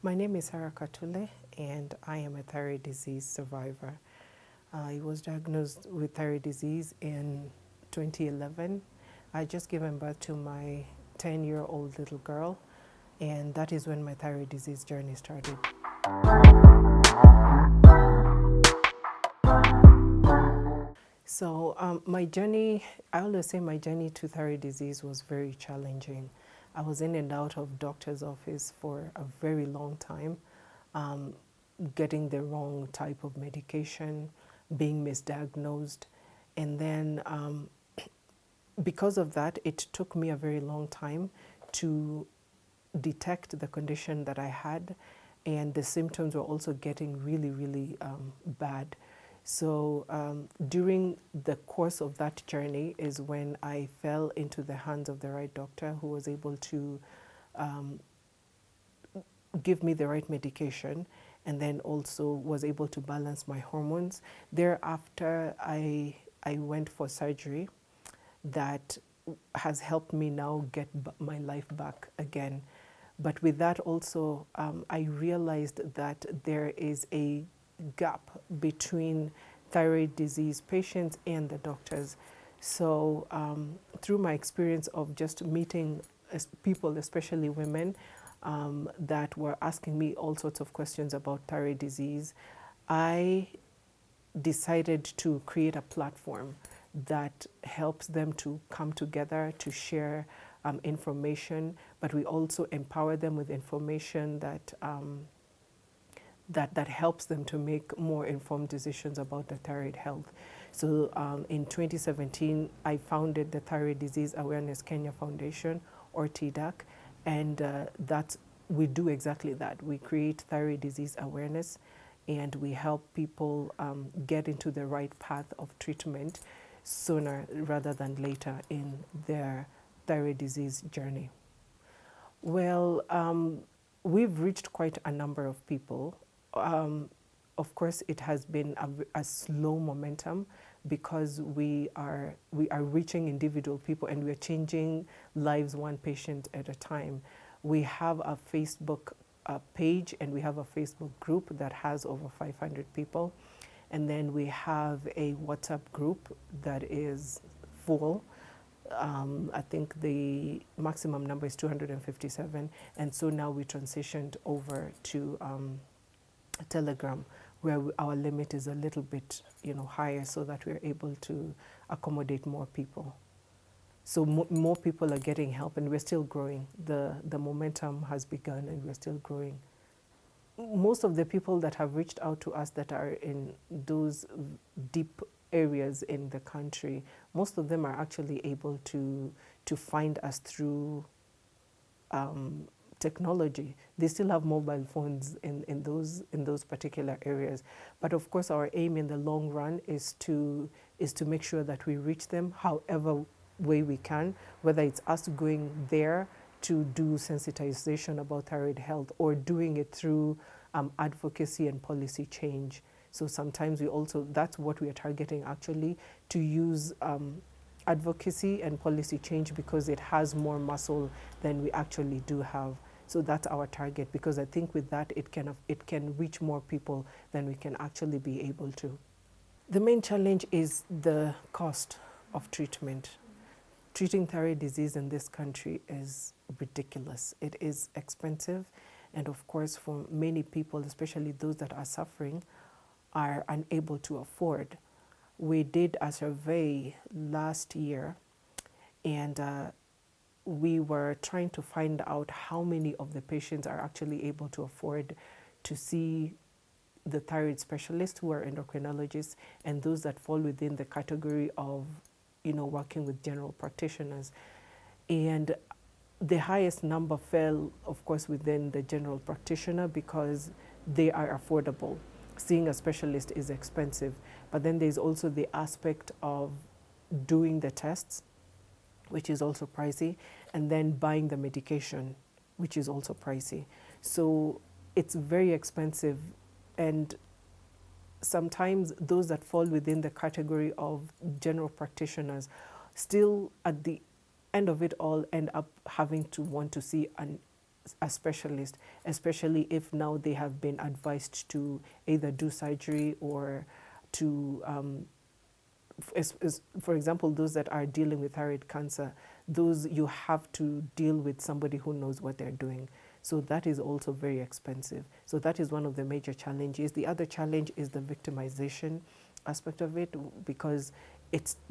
My name is Sarah Katulle, and I am a thyroid disease survivor. I was diagnosed with thyroid disease in 2011. I just given birth to my 10-year-old little girl, and that is when my thyroid disease journey started. So my journey, I always say my journey to thyroid disease was very challenging. I was in and out of doctor's office for a very long time, getting the wrong type of medication, being misdiagnosed. And then because of that, it took me a very long time to detect the condition that I had, and the symptoms were also getting really, really bad. So during the course of that journey is when I fell into the hands of the right doctor who was able to give me the right medication, and then also was able to balance my hormones. Thereafter, I went for surgery that has helped me now get my life back again. But with that also, I realized that there is a gap between thyroid disease patients and the doctors. So through my experience of just meeting people, especially women, that were asking me all sorts of questions about thyroid disease, I decided to create a platform that helps them to come together to share information, but we also empower them with information that that helps them to make more informed decisions about their thyroid health. So in 2017, I founded the Thyroid Disease Awareness Kenya Foundation, or TDAC, and we do exactly that. We create thyroid disease awareness, and we help people get into the right path of treatment sooner rather than later in their thyroid disease journey. Well, we've reached quite a number of people. Of course, it has been a slow momentum because we are reaching individual people and we are changing lives one patient at a time. We have a Facebook page and we have a Facebook group that has over 500 people. And then we have a WhatsApp group that is full. I think the maximum number is 257. And so now we transitioned over to Telegram, where our limit is a little bit, higher, so that we're able to accommodate more people. So more people are getting help, and we're still growing. The momentum has begun, and we're still growing. Most of the people that have reached out to us that are in those deep areas in the country, most of them are actually able to find us through technology. They still have mobile phones in those particular areas. But of course, our aim in the long run is to make sure that we reach them however way we can, whether it's us going there to do sensitization about thyroid health or doing it through advocacy and policy change. So sometimes that's what we are targeting actually, to use advocacy and policy change because it has more muscle than we actually do have. So that's our target, because I think with that it can reach more people than we can actually be able to. The main challenge is the cost of treatment. Treating thyroid disease in this country is ridiculous. It is expensive, and of course for many people, especially those that are suffering, are unable to afford. We did a survey last year, and we were trying to find out how many of the patients are actually able to afford to see the thyroid specialists who are endocrinologists, and those that fall within the category of working with general practitioners. And the highest number fell, of course, within the general practitioner because they are affordable. Seeing a specialist is expensive, but then there's also the aspect of doing the tests, which is also pricey, and then buying the medication, which is also pricey. So it's very expensive, and sometimes those that fall within the category of general practitioners still at the end of it all end up having to want to see a specialist, especially if now they have been advised to either do surgery or to, for example, those that are dealing with thyroid cancer, those you have to deal with somebody who knows what they're doing. So that is also very expensive. So that is one of the major challenges. The other challenge is the victimization aspect of it, because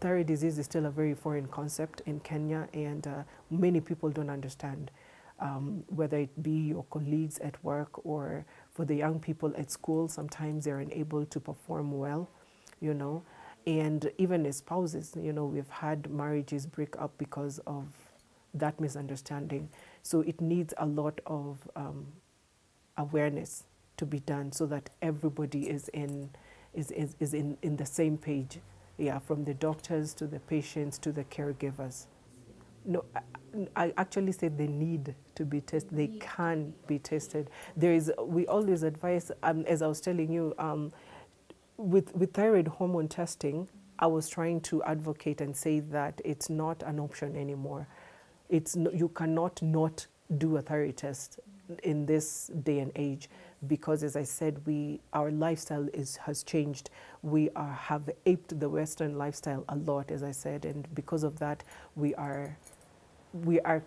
thyroid disease is still a very foreign concept in Kenya, and many people don't understand, whether it be your colleagues at work or for the young people at school. Sometimes they're unable to perform well, you know, and even as spouses, you know, we've had marriages break up because of that misunderstanding. So it needs a lot of awareness to be done so that everybody is in the same page. Yeah, from the doctors to the patients to the caregivers. No, I actually said they need to be tested. They can be tested. We always advise, as I was telling you, with thyroid hormone testing, I was trying to advocate and say that it's not an option anymore. You cannot not do a thyroid test in this day and age, because, as I said, our lifestyle has changed. We have aped the Western lifestyle a lot, as I said, and because of that, we are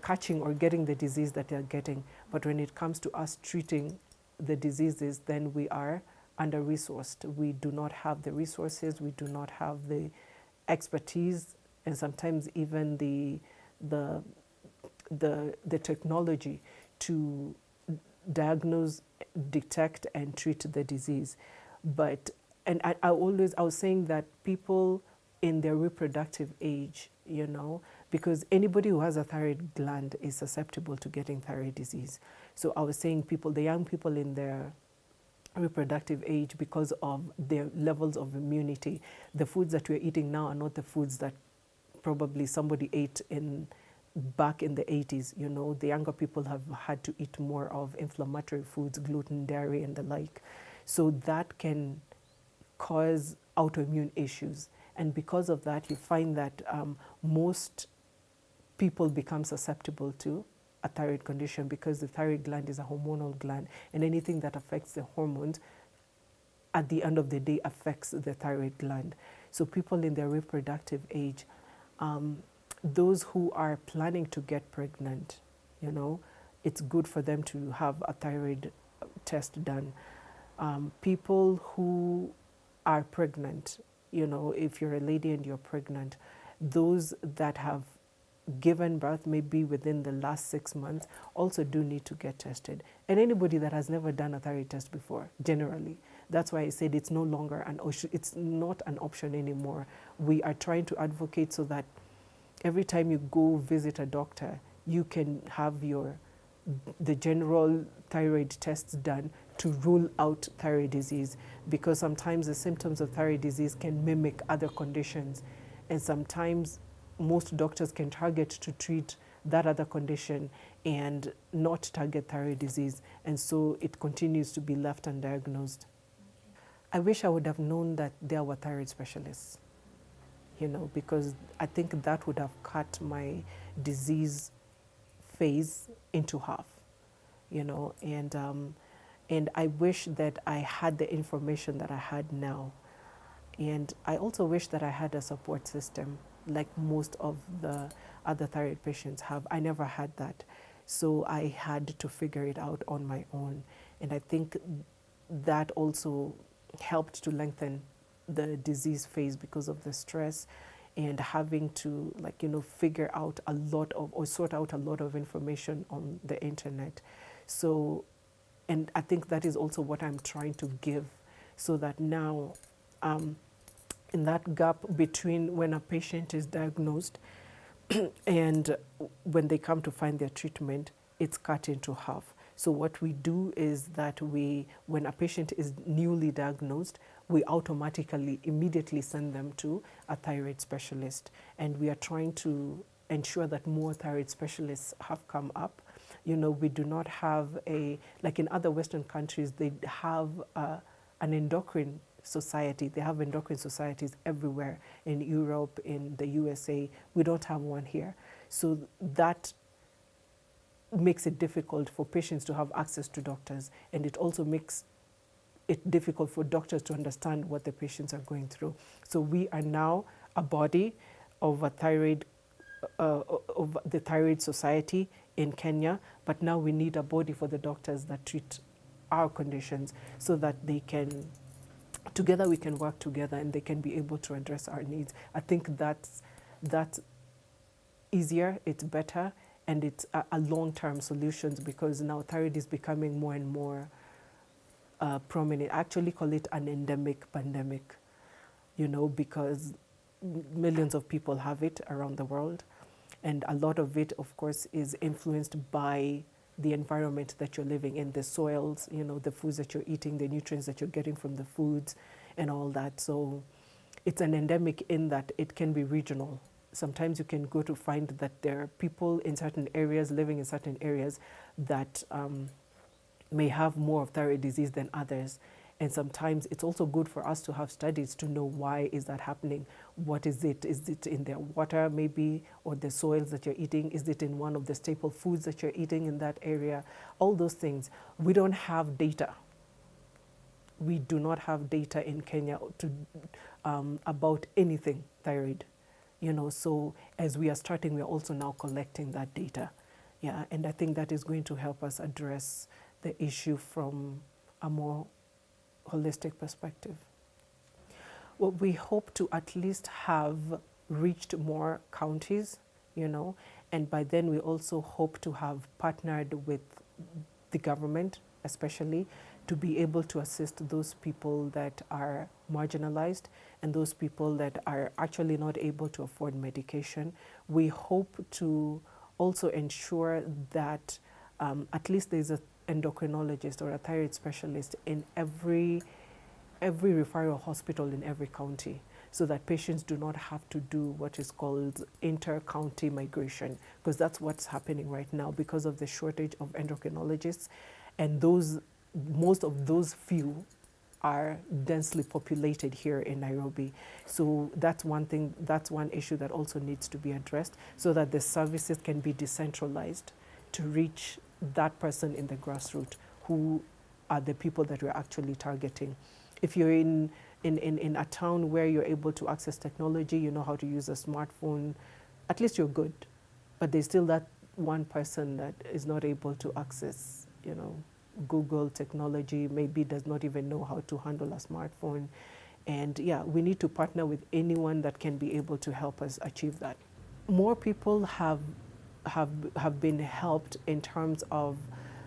catching or getting the disease that they're getting. But when it comes to us treating the diseases, then we are under-resourced. We do not have the resources, we do not have the expertise, and sometimes even the technology to diagnose, detect, and treat the disease. And I was saying that people in their reproductive age, you know, because anybody who has a thyroid gland is susceptible to getting thyroid disease. So I was saying the young people in their reproductive age, because of their levels of immunity, the foods that we're eating now are not the foods that probably somebody ate back in the 80s. You know, the younger people have had to eat more of inflammatory foods, gluten, dairy, and the like. So that can cause autoimmune issues. And because of that, you find that most people become susceptible to a thyroid condition, because the thyroid gland is a hormonal gland, and anything that affects the hormones at the end of the day affects the thyroid gland. So people in their reproductive age, those who are planning to get pregnant, you know, it's good for them to have a thyroid test done. People who are pregnant, you know, if you're a lady and you're pregnant, those that have given birth maybe within the last 6 months also do need to get tested. And anybody that has never done a thyroid test before, generally. That's why I said it's no longer it's not an option anymore. We are trying to advocate so that every time you go visit a doctor, you can have the general thyroid tests done to rule out thyroid disease, because sometimes the symptoms of thyroid disease can mimic other conditions, and sometimes most doctors can target to treat that other condition and not target thyroid disease, and so it continues to be left undiagnosed. I wish I would have known that there were thyroid specialists, you know, because I think that would have cut my disease phase into half, you know, and I wish that I had the information that I had now. And I also wish that I had a support system like most of the other thyroid patients have. I never had that. So I had to figure it out on my own. And I think that also helped to lengthen the disease phase because of the stress and having to, like, you know, figure out a lot of, or sort out a lot of information on the internet. So, and I think that is also what I'm trying to give, so that now, in that gap between when a patient is diagnosed and when they come to find their treatment, it's cut into half. So what we do is that when a patient is newly diagnosed, we automatically, immediately send them to a thyroid specialist. And we are trying to ensure that more thyroid specialists have come up. You know, we do not have like in other Western countries, they have an endocrine society. They have endocrine societies everywhere, in Europe, in the USA. We don't have one here. So that makes it difficult for patients to have access to doctors, and it also makes it difficult for doctors to understand what the patients are going through. So we are now a body of a thyroid, of the Thyroid Society in Kenya, but now we need a body for the doctors that treat our conditions so that they can, together we can work together and they can be able to address our needs. I think that's easier, it's better, and it's a long-term solutions, because now thyroid is becoming more and more prominent. I actually call it an endemic pandemic, because millions of people have it around the world. And a lot of it, of course, is influenced by the environment that you're living in, the soils, the foods that you're eating, the nutrients that you're getting from the foods and all that. So it's an endemic in that it can be regional. Sometimes you can go to find that there are people in certain areas, living in certain areas, that may have more of thyroid disease than others. And sometimes it's also good for us to have studies to know why is that happening. What is it? Is it in their water maybe, or the soils that you're eating? Is it in one of the staple foods that you're eating in that area? All those things. We don't have data. We do not have data in Kenya to about anything thyroid. So as we are starting, we are also now collecting that data. Yeah, and I think that is going to help us address the issue from a more holistic perspective. Well, we hope to at least have reached more counties, and by then we also hope to have partnered with the government, especially, to be able to assist those people that are marginalized and those people that are actually not able to afford medication. We hope to also ensure that at least there's an endocrinologist or a thyroid specialist in every referral hospital in every county, so that patients do not have to do what is called inter-county migration, because that's what's happening right now because of the shortage of endocrinologists, and most of those few are densely populated here in Nairobi. So that's one thing, that's one issue that also needs to be addressed, so that the services can be decentralized to reach that person in the grassroots, who are the people that we're actually targeting. If you're in a town where you're able to access technology, you know how to use a smartphone, at least you're good. But there's still that one person that is not able to access, Google technology, maybe does not even know how to handle a smartphone. And yeah, we need to partner with anyone that can be able to help us achieve that. More people have been helped in terms of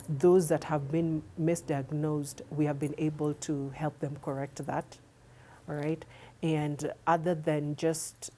those that have been misdiagnosed. We have been able to help them correct that, all right? And other than just,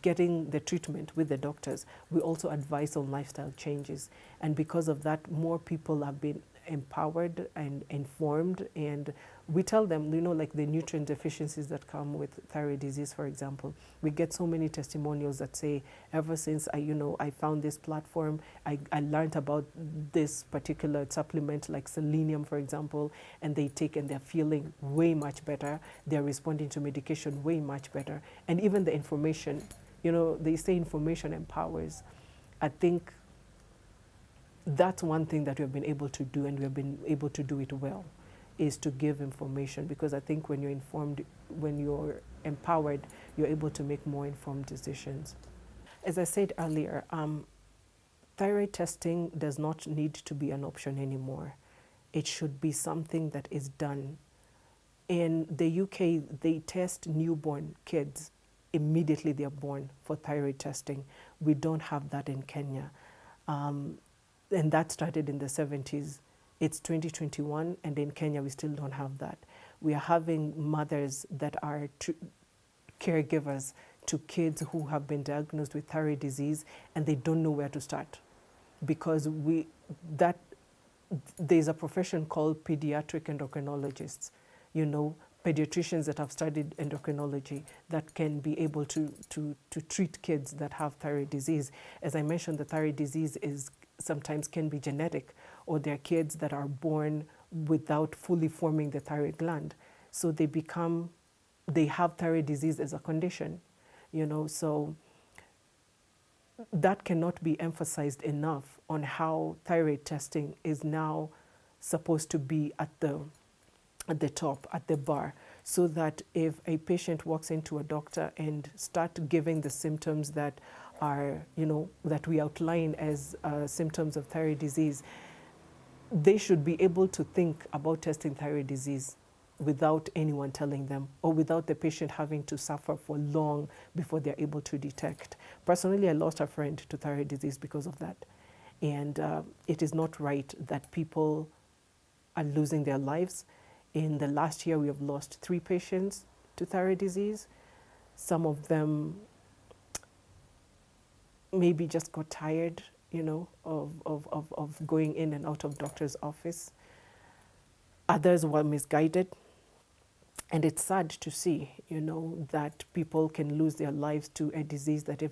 getting the treatment with the doctors, we also advise on lifestyle changes. And because of that, more people have been empowered and informed, and we tell them, like the nutrient deficiencies that come with thyroid disease, for example. We get so many testimonials that say, ever since I found this platform, I learned about this particular supplement, like selenium, for example, and they take and they're feeling way much better. They're responding to medication way much better. And even the information, they say information empowers. I think that's one thing that we have been able to do, and we have been able to do it well, is to give information, because I think when you're informed, when you're empowered, you're able to make more informed decisions. As I said earlier, thyroid testing does not need to be an option anymore. It should be something that is done. In the UK, they test newborn kids immediately they're born for thyroid testing. We don't have that in Kenya. And that started in the 70s. It's 2021, and in Kenya, we still don't have that. We are having mothers that are caregivers to kids who have been diagnosed with thyroid disease, and they don't know where to start, because there's a profession called pediatric endocrinologists, pediatricians that have studied endocrinology that can be able to treat kids that have thyroid disease. As I mentioned, the thyroid disease sometimes can be genetic, or there are kids that are born without fully forming the thyroid gland. So they have thyroid disease as a condition, so that cannot be emphasized enough on how thyroid testing is now supposed to be at the top, at the bar, so that if a patient walks into a doctor and start giving the symptoms that are, that we outline as symptoms of thyroid disease, they should be able to think about testing thyroid disease without anyone telling them, or without the patient having to suffer for long before they're able to detect. Personally, I lost a friend to thyroid disease because of that. And it is not right that people are losing their lives. In the last year, we have lost 3 patients to thyroid disease. Some of them maybe just got tired, of going in and out of doctor's office. Others were misguided. And it's sad to see, that people can lose their lives to a disease that, if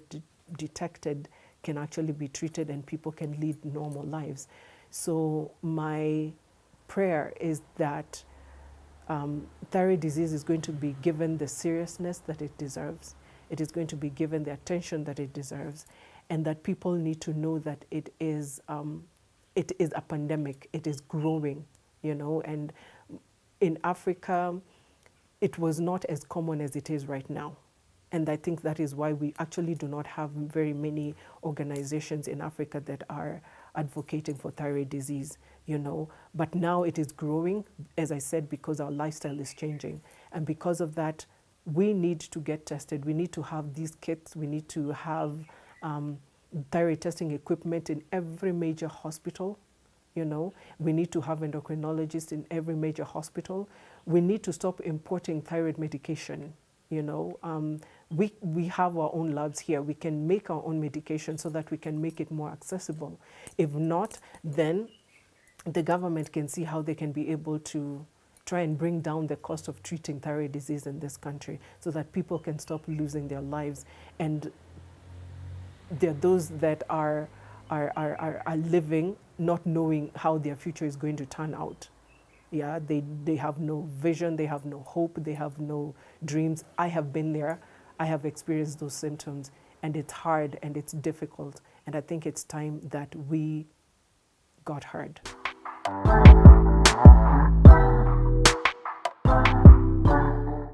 detected, can actually be treated and people can lead normal lives. So my prayer is that thyroid disease is going to be given the seriousness that it deserves. It is going to be given the attention that it deserves, and that people need to know that it is a pandemic. It is growing, and in Africa, it was not as common as it is right now. And I think that is why we actually do not have very many organizations in Africa that are advocating for thyroid disease, But now it is growing, as I said, because our lifestyle is changing. And because of that, we need to get tested. We need to have these kits. We need to have thyroid testing equipment in every major hospital. We need to have endocrinologists in every major hospital. We need to stop importing thyroid medication. We have our own labs here. We can make our own medication so that we can make it more accessible. If not, then the government can see how they can be able to try and bring down the cost of treating thyroid disease in this country, so that people can stop losing their lives. And there are those that are living not knowing how their future is going to turn out. Yeah, they have no vision, they have no hope, they have no dreams. I have been there. I have experienced those symptoms, and it's hard and it's difficult. And I think it's time that we got heard.